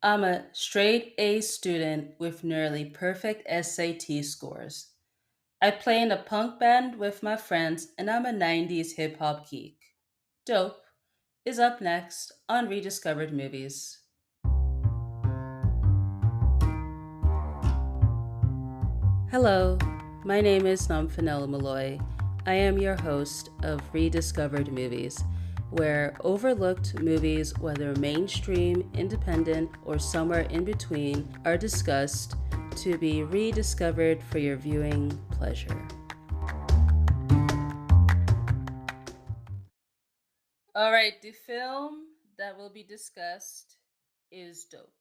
I'm a straight A student with nearly perfect SAT scores. I play in a punk band with my friends, and I'm a 90s hip hop geek. Dope is up next on Rediscovered Movies. Hello, my name is Nomfanelo Malloy. I am your host of Rediscovered Movies, where overlooked movies, whether mainstream, independent, or somewhere in between, are discussed to be rediscovered for your viewing pleasure. All right, the film that will be discussed is Dope.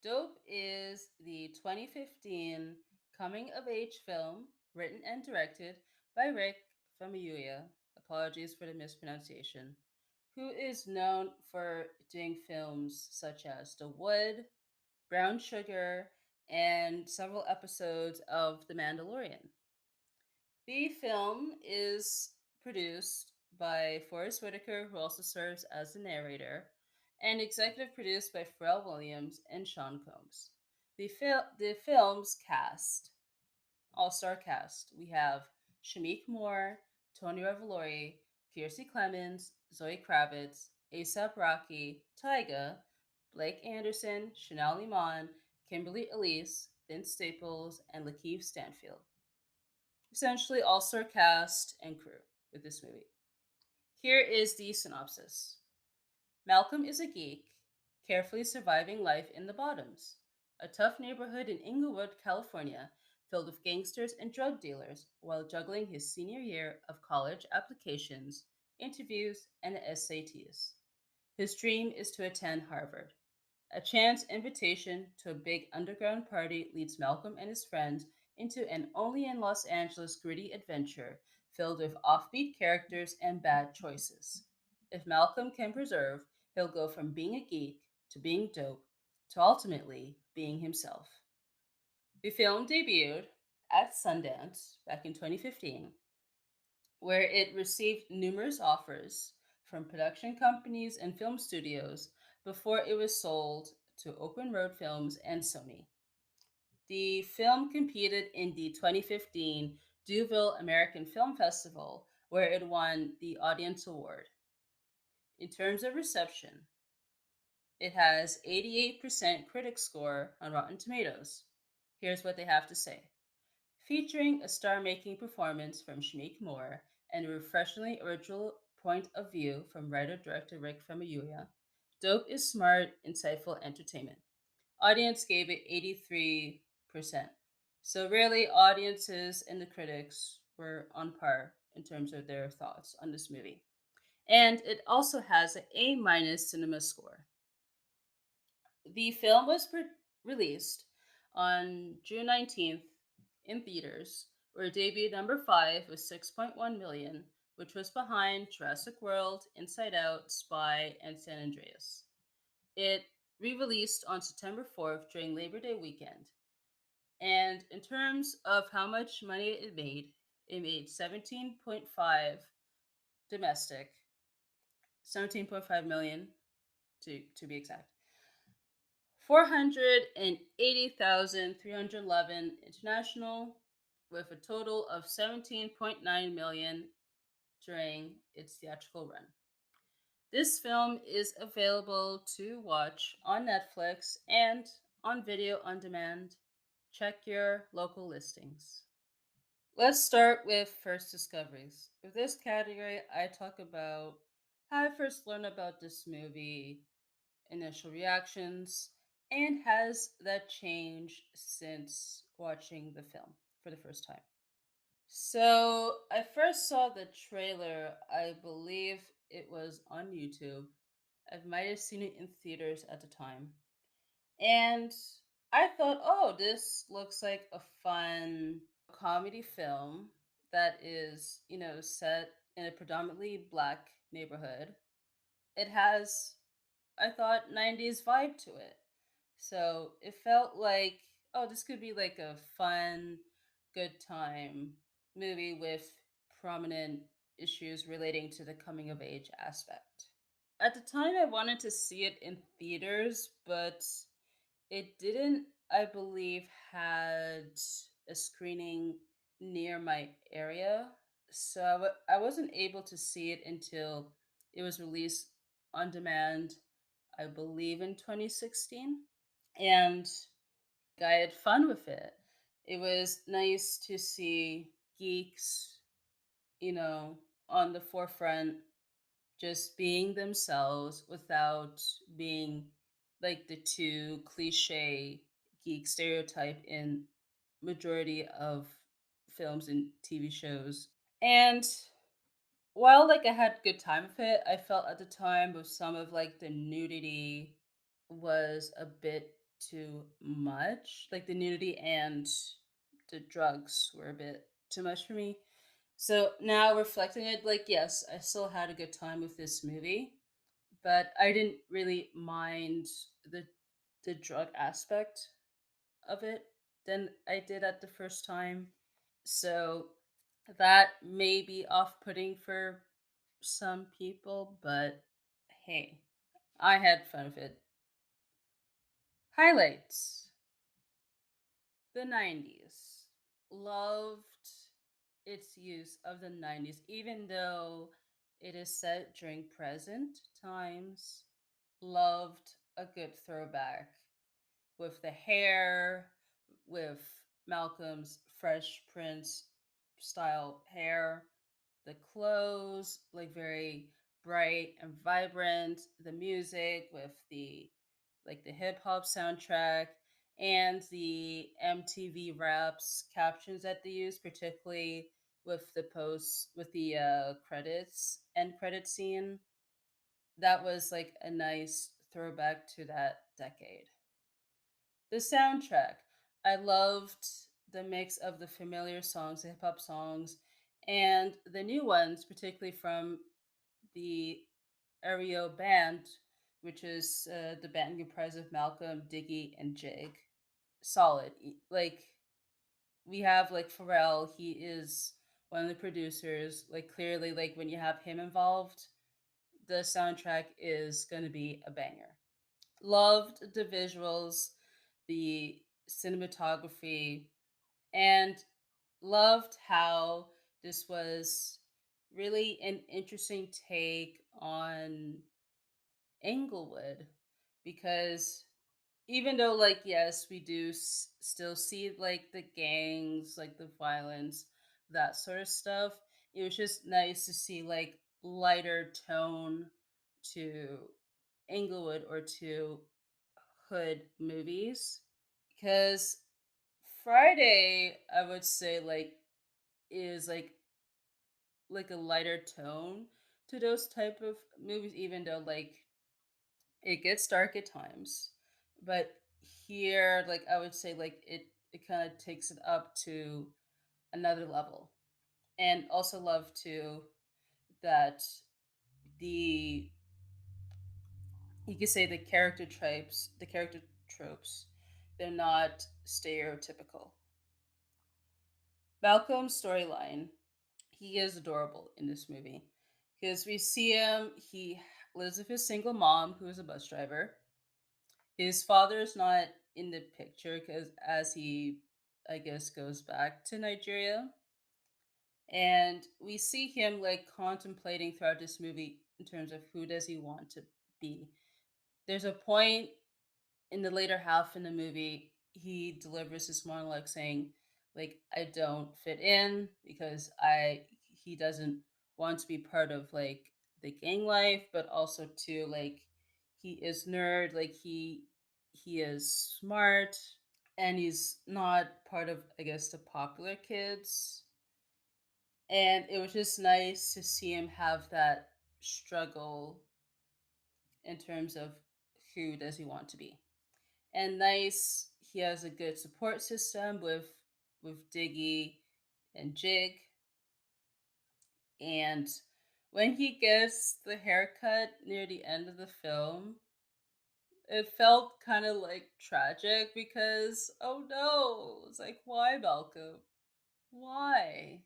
Dope is the 2015 coming of age film written and directed by Rick Famuyiwa. Apologies for the mispronunciation. Who is known for doing films such as The Wood, Brown Sugar, and several episodes of The Mandalorian. The film is produced by Forrest Whitaker, who also serves as the narrator, and executive produced by Pharrell Williams and Sean Combs. The film's cast, all-star cast, we have Shamiek Moore, Tony Revolori, Kiersey Clemons, Zoe Kravitz, ASAP Rocky, Tyga, Blake Anderson, Chanel Iman, Kimberly Elise, Vince Staples, and Lakeith Stanfield. Essentially all-star cast and crew with this movie. Here is the synopsis. Malcolm is a geek, carefully surviving life in the Bottoms, a tough neighborhood in Inglewood, California, filled with gangsters and drug dealers, while juggling his senior year of college applications, interviews, and SATs. His dream is to attend Harvard. A chance invitation to a big underground party leads Malcolm and his friends into an only in Los Angeles gritty adventure filled with offbeat characters and bad choices. If Malcolm can persevere, he'll go from being a geek to being dope to ultimately being himself. The film debuted at Sundance back in 2015, where it received numerous offers from production companies and film studios before it was sold to Open Road Films and Sony. The film competed in the 2015 Deauville American Film Festival, where it won the Audience Award. In terms of reception, it has 88% critic score on Rotten Tomatoes. Here's what they have to say. Featuring a star-making performance from Shamiek Moore and a refreshingly original point of view from writer-director Rick Famuyiwa, Dope is smart, insightful entertainment. Audience gave it 83%. So really, audiences and the critics were on par in terms of their thoughts on this movie. And it also has an A minus cinema score. The film was released on June 19th in theaters, where it debuted number 5 with 6.1 million, which was behind Jurassic World, Inside Out, Spy, and San Andreas. It re released on September 4th during Labor Day weekend. And in terms of how much money it made 17.5 domestic, 17.5 million to be exact. 480,311 international, with a total of 17.9 million during its theatrical run. This film is available to watch on Netflix and on video on demand. Check your local listings. Let's start with first discoveries. With this category, I talk about how I first learned about this movie, initial reactions, and has that changed since watching the film for the first time. So, I first saw the trailer, I believe it was on YouTube. I might have seen it in theaters at the time. And I thought, oh, this looks like a fun comedy film that is, set in a predominantly black neighborhood. It has, I thought, 90s vibe to it. So it felt like, oh, this could be like a fun, good time movie with prominent issues relating to the coming of age aspect. At the time, I wanted to see it in theaters, but It didn't, I believe, had a screening near my area, so I wasn't able to see it until it was released on demand, I believe, in 2016. And I had fun with it. It was nice to see geeks, you know, on the forefront, just being themselves without being like the too cliche geek stereotype in majority of films and TV shows. And while like I had a good time with it, I felt at the time with some of like the nudity was a bit too much. Like the nudity and the drugs were a bit too much for me. So now reflecting it, like yes, I still had a good time with this movie, but I didn't really mind the the drug aspect of it than I did at the first time. So that may be off putting for some people, but hey, I had fun with it. Highlights: the 90s. Loved its use of the 90s, even though it is set during present times. Loved a good throwback with the hair, with Malcolm's Fresh Prince style hair, the clothes, like very bright and vibrant, the music with the like the hip hop soundtrack and the MTV raps captions that they use, particularly with the posts with the credits end credit scene. That was like a nice throwback to that decade. The soundtrack. I loved the mix of the familiar songs, the hip hop songs, and the new ones, particularly from the Aereo band, which is the band comprised of Malcolm, Diggy, and Jig. Solid. Like, we have like Pharrell, he is one of the producers. Like, clearly, like, when you have him involved, the soundtrack is going to be a banger. Loved the visuals, the cinematography, and loved how this was really an interesting take on Englewood, because even though like yes we do still see like the gangs, like the violence, that sort of stuff, it was just nice to see like lighter tone to Englewood or to hood movies, because Friday I would say like is like a lighter tone to those type of movies, even though like it gets dark at times, but here like I would say like it kind of takes it up to another level. And also love too that the you could say the character tropes, they're not stereotypical. Malcolm's storyline, he is adorable in this movie because we see him, he lives with his single mom who is a bus driver. His father is not in the picture because as he, I guess, goes back to Nigeria. And we see him like contemplating throughout this movie in terms of who does he want to be. There's a point in the later half in the movie, he delivers this monologue saying, like, I don't fit in because he doesn't want to be part of like the gang life, but also too like he is nerd, like he is smart and he's not part of, I guess, the popular kids. And it was just nice to see him have that struggle in terms of who does he want to be. And nice, he has a good support system with Diggy and Jig. And when he gets the haircut near the end of the film, it felt kind of like tragic because oh no, it's like why Malcolm? Why?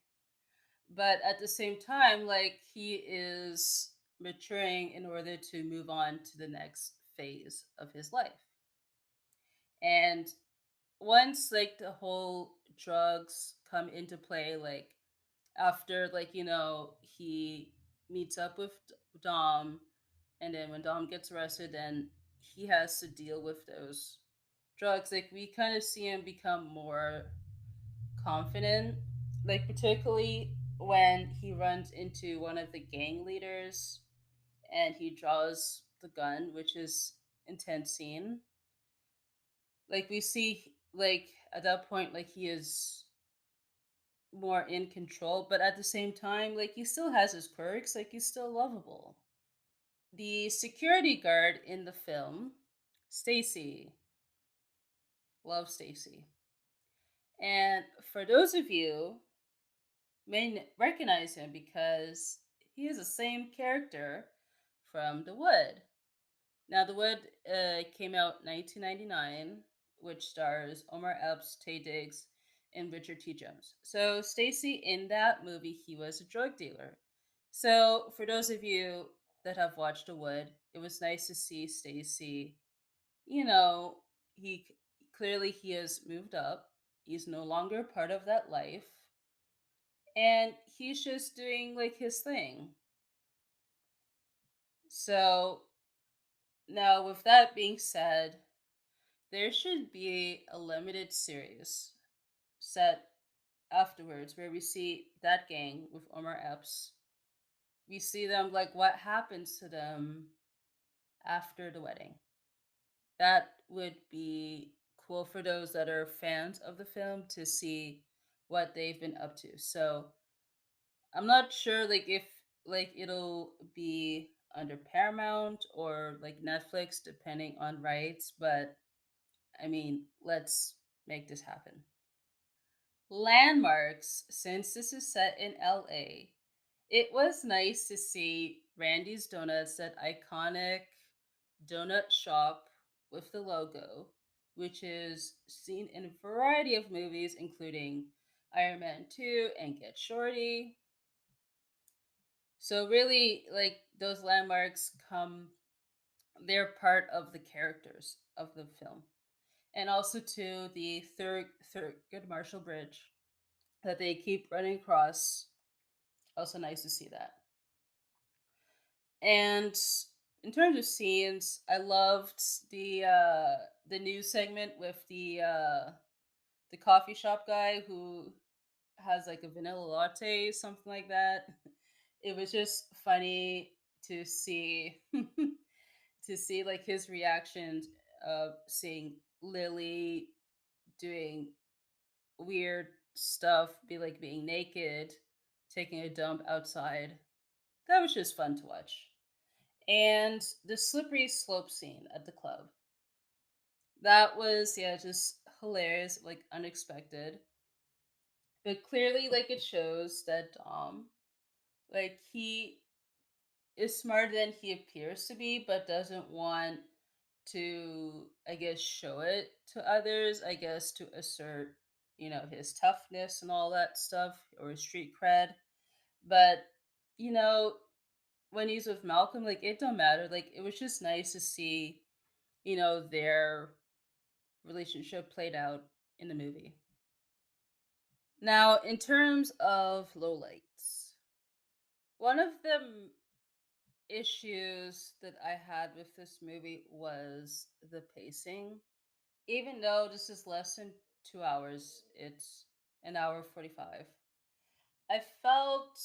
But at the same time, like he is maturing in order to move on to the next phase of his life. And once like the whole drugs come into play, like after like he meets up with Dom, and then when Dom gets arrested, then he has to deal with those drugs. Like we kind of see him become more confident, like particularly when he runs into one of the gang leaders and he draws the gun, which is intense scene. Like we see like at that point like he is more in control, but at the same time like he still has his quirks, like he's still lovable. The security guard in the film, Stacy, love Stacy. And for those of you may recognize him because he is the same character from The Wood. Now, The Wood came out 1999, which stars Omar Epps, Taye Diggs, and Richard T. Jones. So, Stacy in that movie, he was a drug dealer. So, for those of you that have watched The Wood, it was nice to see Stacy. You know, he clearly he has moved up. He's no longer part of that life, and he's just doing like his thing. So, now with that being said, there should be a limited series set afterwards where we see that gang with Omar Epps. We see them like what happens to them after the wedding. That would be cool for those that are fans of the film to see what they've been up to. So I'm not sure like if like it'll be under Paramount or like Netflix depending on rights, but I mean, let's make this happen. Landmarks, since this is set in LA, it was nice to see Randy's Donuts, that iconic donut shop with the logo, which is seen in a variety of movies, including Iron Man 2 and Get Shorty. So, really, like those landmarks come, they're part of the characters of the film. And also to the Thurgood Marshall Bridge that they keep running across. Also nice to see that. And in terms of scenes, I loved the news segment with the coffee shop guy who has like a vanilla latte, something like that. It was just funny to see to see like his reactions of seeing Lily doing weird stuff, be like being naked, taking a dump outside. That was just fun to watch. And the slippery slope scene at the club. That was, yeah, just hilarious, like unexpected. But clearly, like it shows that like he is smarter than he appears to be, but doesn't want to, I guess, show it to others, I guess, to assert, his toughness and all that stuff or his street cred. But, you know, when he's with Malcolm, like, it don't matter. Like, it was just nice to see, their relationship played out in the movie. Now, in terms of lowlights, one of the issues that I had with this movie was the pacing. Even though this is less than 2 hours, it's an hour 45. I felt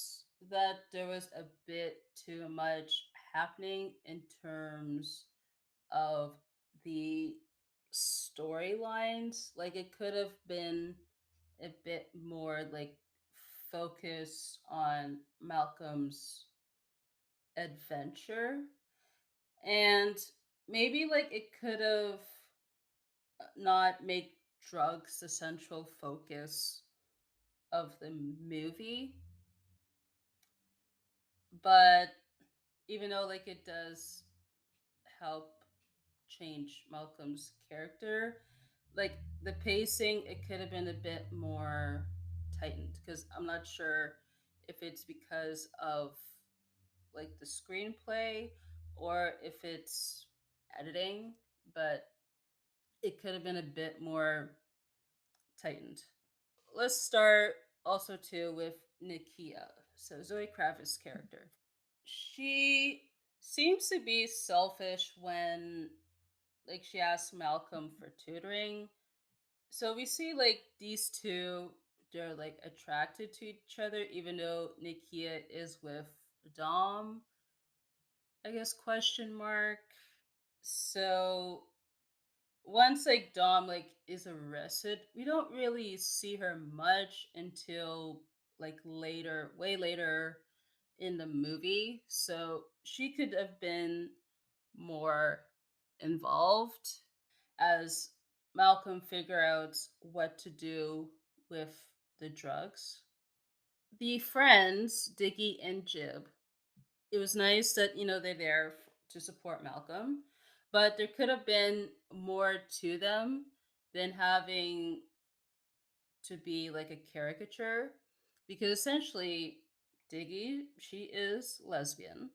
that there was a bit too much happening in terms of the storylines. Like it could have been a bit more like focused on Malcolm's adventure, and maybe like it could have not make drugs the central focus of the movie, but even though like it does help change Malcolm's character, like the pacing, it could have been a bit more tightened because I'm not sure if it's because of like the screenplay or if it's editing, but it could have been a bit more tightened. Let's start also too with Nikia. So Zoe Kravitz's character. She seems to be selfish when like she asks Malcolm for tutoring. So we see like these two, they're like attracted to each other even though Nikia is with Dom, I guess question mark. So once like Dom like is arrested, we don't really see her much until like later, way later in the movie. So she could have been more involved as Malcolm figure out what to do with the drugs. The friends, Diggy and Jib, it was nice that, you know, they're there to support Malcolm, but there could have been more to them than having to be like a caricature because essentially Diggy, she is lesbian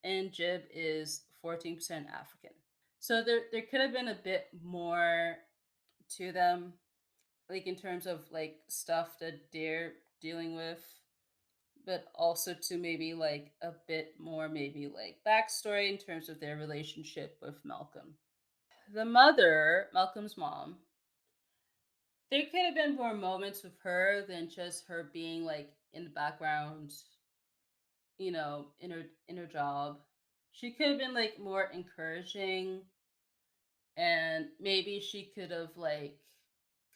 and Jib is 14% African. So there could have been a bit more to them, like in terms of like stuff that they're dealing with, but also to maybe like a bit more, maybe like backstory in terms of their relationship with Malcolm. The mother, Malcolm's mom, there could have been more moments with her than just her being like in the background, you know, in her job. She could have been like more encouraging, and maybe she could have like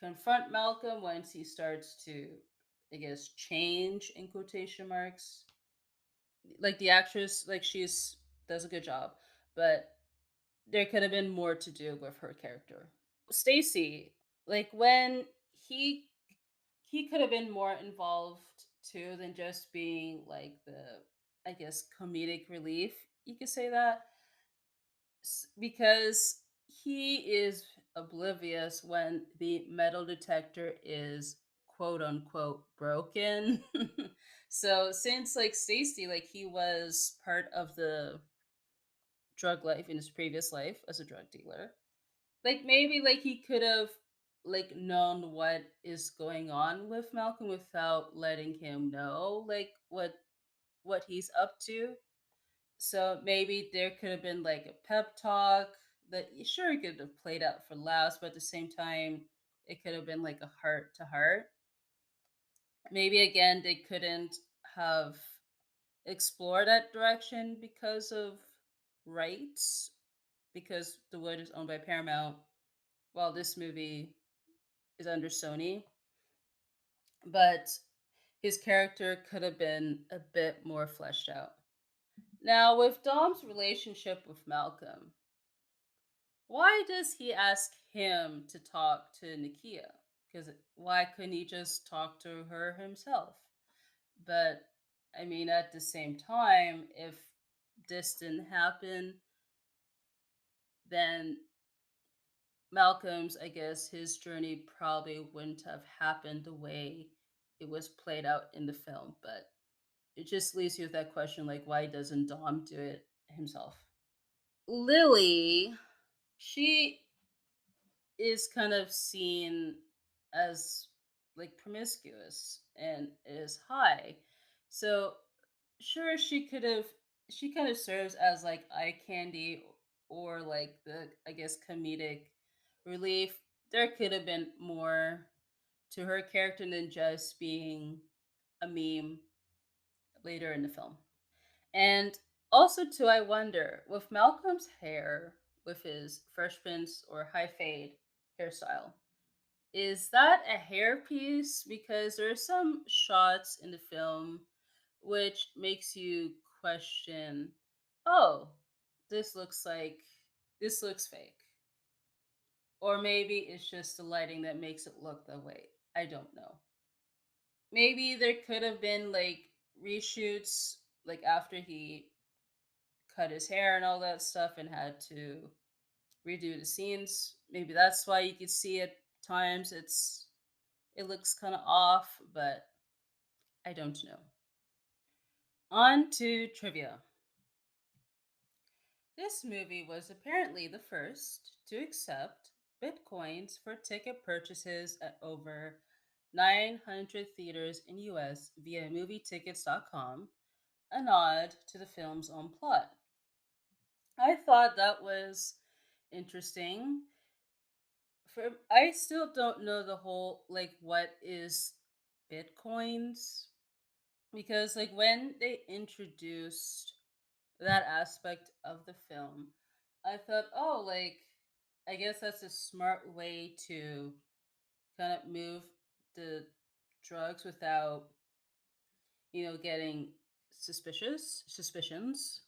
confront Malcolm once he starts to, I guess, change in quotation marks. Like the actress, like she's does a good job, but there could have been more to do with her character. Stacy, like when he he could have been more involved too than just being like the, I guess, comedic relief. You could say that because he is oblivious when the metal detector is quote unquote broken. So since like Stacy, like he was part of the drug life in his previous life as a drug dealer, like maybe like he could have like known what is going on with Malcolm without letting him know like what he's up to. So maybe there could have been like a pep talk that sure it could have played out for laughs, but at the same time it could have been like a heart to heart. Maybe again they couldn't have explored that direction because of rights, because the wood is owned by Paramount while this movie is under Sony. But his character could have been a bit more fleshed out. Now, with Dom's relationship with Malcolm, why does he ask him to talk to Nakia? Because why couldn't he just talk to her himself? But I mean, at the same time, if this didn't happen, then Malcolm's, I guess, his journey probably wouldn't have happened the way it was played out in the film. But it just leaves you with that question like, why doesn't Dom do it himself? Lily, she is kind of seen as like promiscuous and is high. So sure she kind of serves as like eye candy or like the, I guess, comedic relief. There could have been more to her character than just being a meme later in the film. And also too, I wonder with Malcolm's hair, with his Fresh Prince or high fade hairstyle, is that a hairpiece? Because there are some shots in the film which makes you question, oh, this looks like this looks fake. Or maybe it's just the lighting that makes it look that way. I don't know. Maybe there could have been like reshoots like after he cut his hair and all that stuff and had to redo the scenes. Maybe that's why you could see at times it looks kind of off, but I don't know. On to trivia. This movie was apparently the first to accept Bitcoins for ticket purchases at over 900 theaters in US via movietickets.com, a nod to the film's own plot. I thought that was interesting. For I still don't know the whole like what is Bitcoins, because like when they introduced that aspect of the film, I thought, oh, like I guess that's a smart way to kind of move the drugs without, getting suspicions.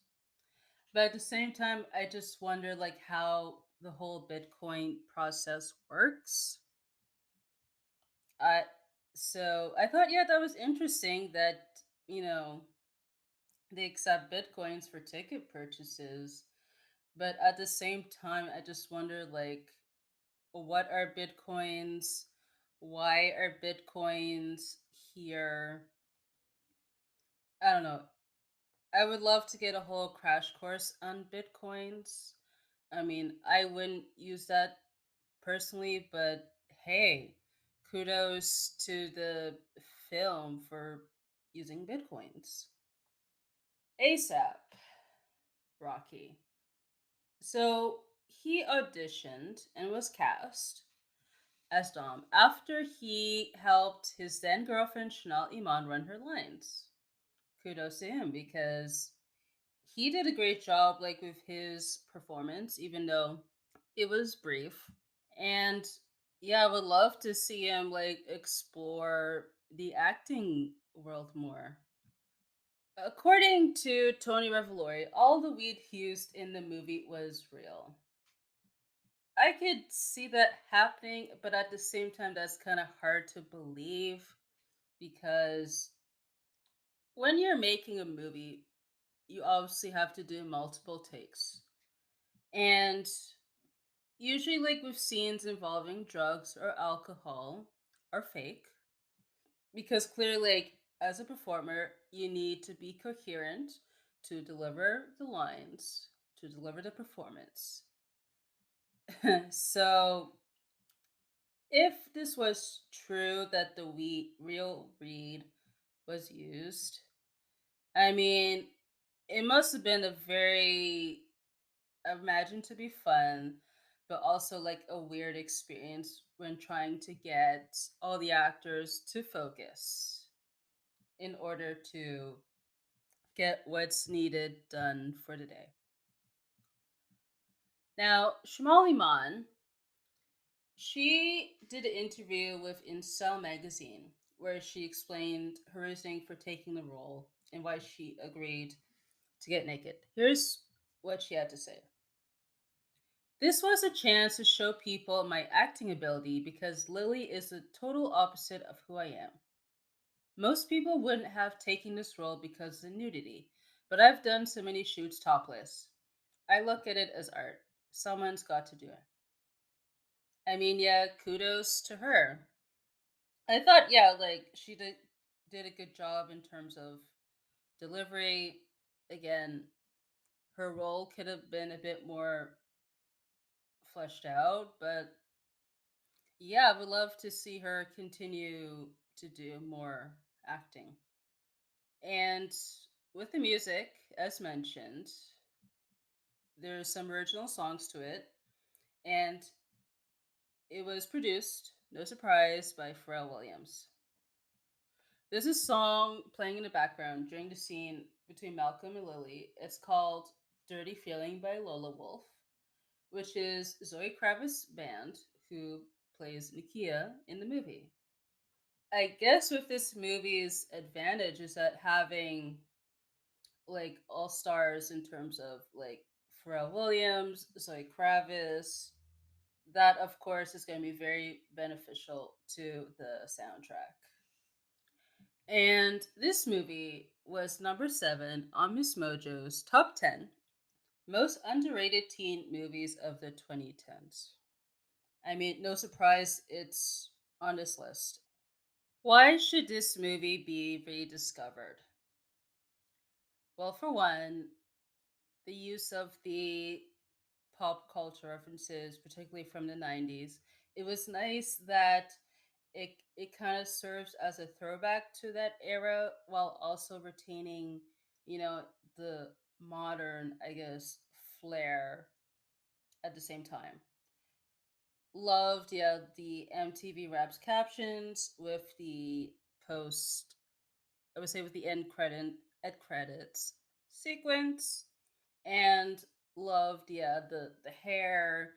But at the same time, I just wonder like how the whole Bitcoin process works. I so I thought, yeah, that was interesting that, you know, they accept Bitcoins for ticket purchases. But at the same time, I just wonder like, what are Bitcoins? Why are Bitcoins here? I don't know. I would love to get a whole crash course on Bitcoins. I mean, I wouldn't use that personally, but hey, kudos to the film for using Bitcoins. ASAP Rocky. So he auditioned and was cast as Dom after he helped his then girlfriend Chanel Iman run her lines. Kudos to him because he did a great job like with his performance, even though it was brief. And yeah, I would love to see him like explore the acting world more. According to Tony Revolori, all the weed used in the movie was real. I could see that happening, but at the same time, that's kind of hard to believe because when you're making a movie, you obviously have to do multiple takes. And usually, like with scenes involving drugs or alcohol, are fake because clearly, like, as a performer, you need to be coherent to deliver the lines, to deliver the performance. So if this was true that the real reed was used, I mean, it must have been a very, imagined to be fun, but also like a weird experience when trying to get all the actors to focus in order to get what's needed done for the day. Now, Shamali Man, she did an interview with Incel magazine where she explained her reasoning for taking the role and why she agreed to get naked. Here's what she had to say. This was a chance to show people my acting ability because Lily is the total opposite of who I am. Most people wouldn't have taken this role because of the nudity, but I've done so many shoots topless. I look at it as art. Someone's got to do it. I mean, yeah, kudos to her. I thought, yeah, like she did a good job in terms of delivery. Again, her role could have been a bit more fleshed out, but yeah, I would love to see her continue to do more acting. And with the music, as mentioned, there's some original songs to it, and it was produced, no surprise, by Pharrell Williams. There's a song playing in the background during the scene between Malcolm and Lily. It's called Dirty Feeling by Lola Wolf, which is Zoe Kravitz's band who plays Nikia in the movie. I guess with this movie's advantage is that having like all stars in terms of like Pharrell Williams, Zoe Kravitz, that of course is going to be very beneficial to the soundtrack. And this movie was number 7 on Miss Mojo's top 10 most underrated teen movies of the 2010s. I mean, no surprise it's on this list. Why should this movie be rediscovered? Well, for one, the use of the pop culture references, particularly from the 90s. It was nice that it kind of serves as a throwback to that era while also retaining, you know, the modern, I guess, flair at the same time. Loved, yeah, the MTV Raps captions with the post, I would say with the end credits sequence, and loved, yeah, the hair,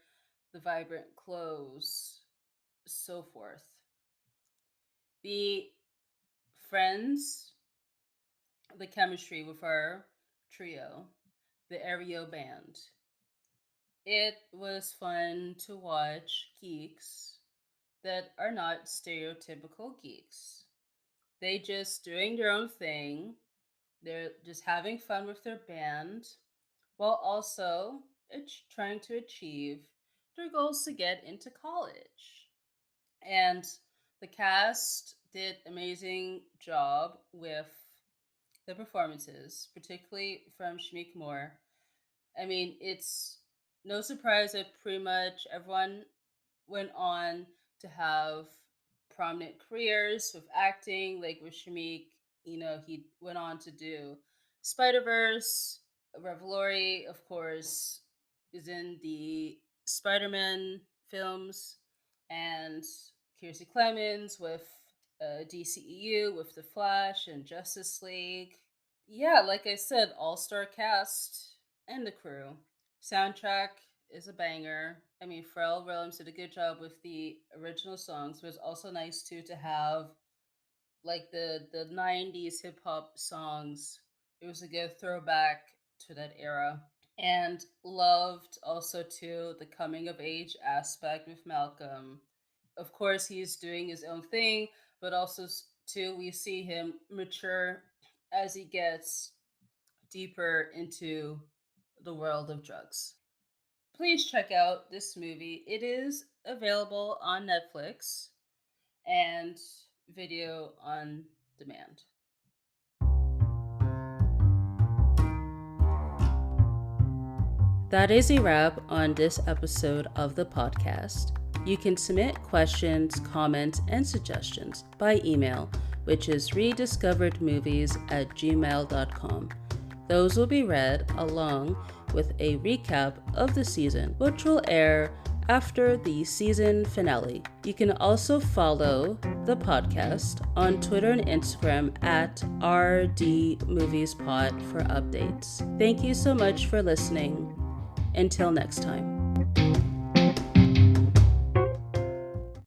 the vibrant clothes, so forth. The friends, the chemistry with our trio, the Aereo band. It was fun to watch geeks that are not stereotypical geeks. They just doing their own thing. They're just having fun with their band while also trying to achieve their goals to get into college. And the cast did amazing job with the performances, particularly from Shamiek Moore. I mean, it's no surprise that pretty much everyone went on to have prominent careers with acting, like with Shamiek. He went on to do Spider Verse. Revelori, of course, is in the Spider Man films, and Kiersey Clemons with DCEU with The Flash and Justice League. Yeah, like I said, all star cast and the crew. Soundtrack is a banger. I mean, Pharrell Williams did a good job with the original songs, but it's also nice too to have like the '90s hip hop songs. It was a good throwback to that era, and loved also too the coming of age aspect with Malcolm. Of course, he's doing his own thing, but also too we see him mature as he gets deeper into the world of drugs. Please check out this movie. It is available on Netflix and video on demand. That is a wrap on this episode of the podcast. You can submit questions, comments, and suggestions by email, which is rediscoveredmovies@gmail.com. Those will be read along with a recap of the season, which will air after the season finale. You can also follow the podcast on Twitter and Instagram at RDMoviesPod for updates. Thank you so much for listening. Until next time.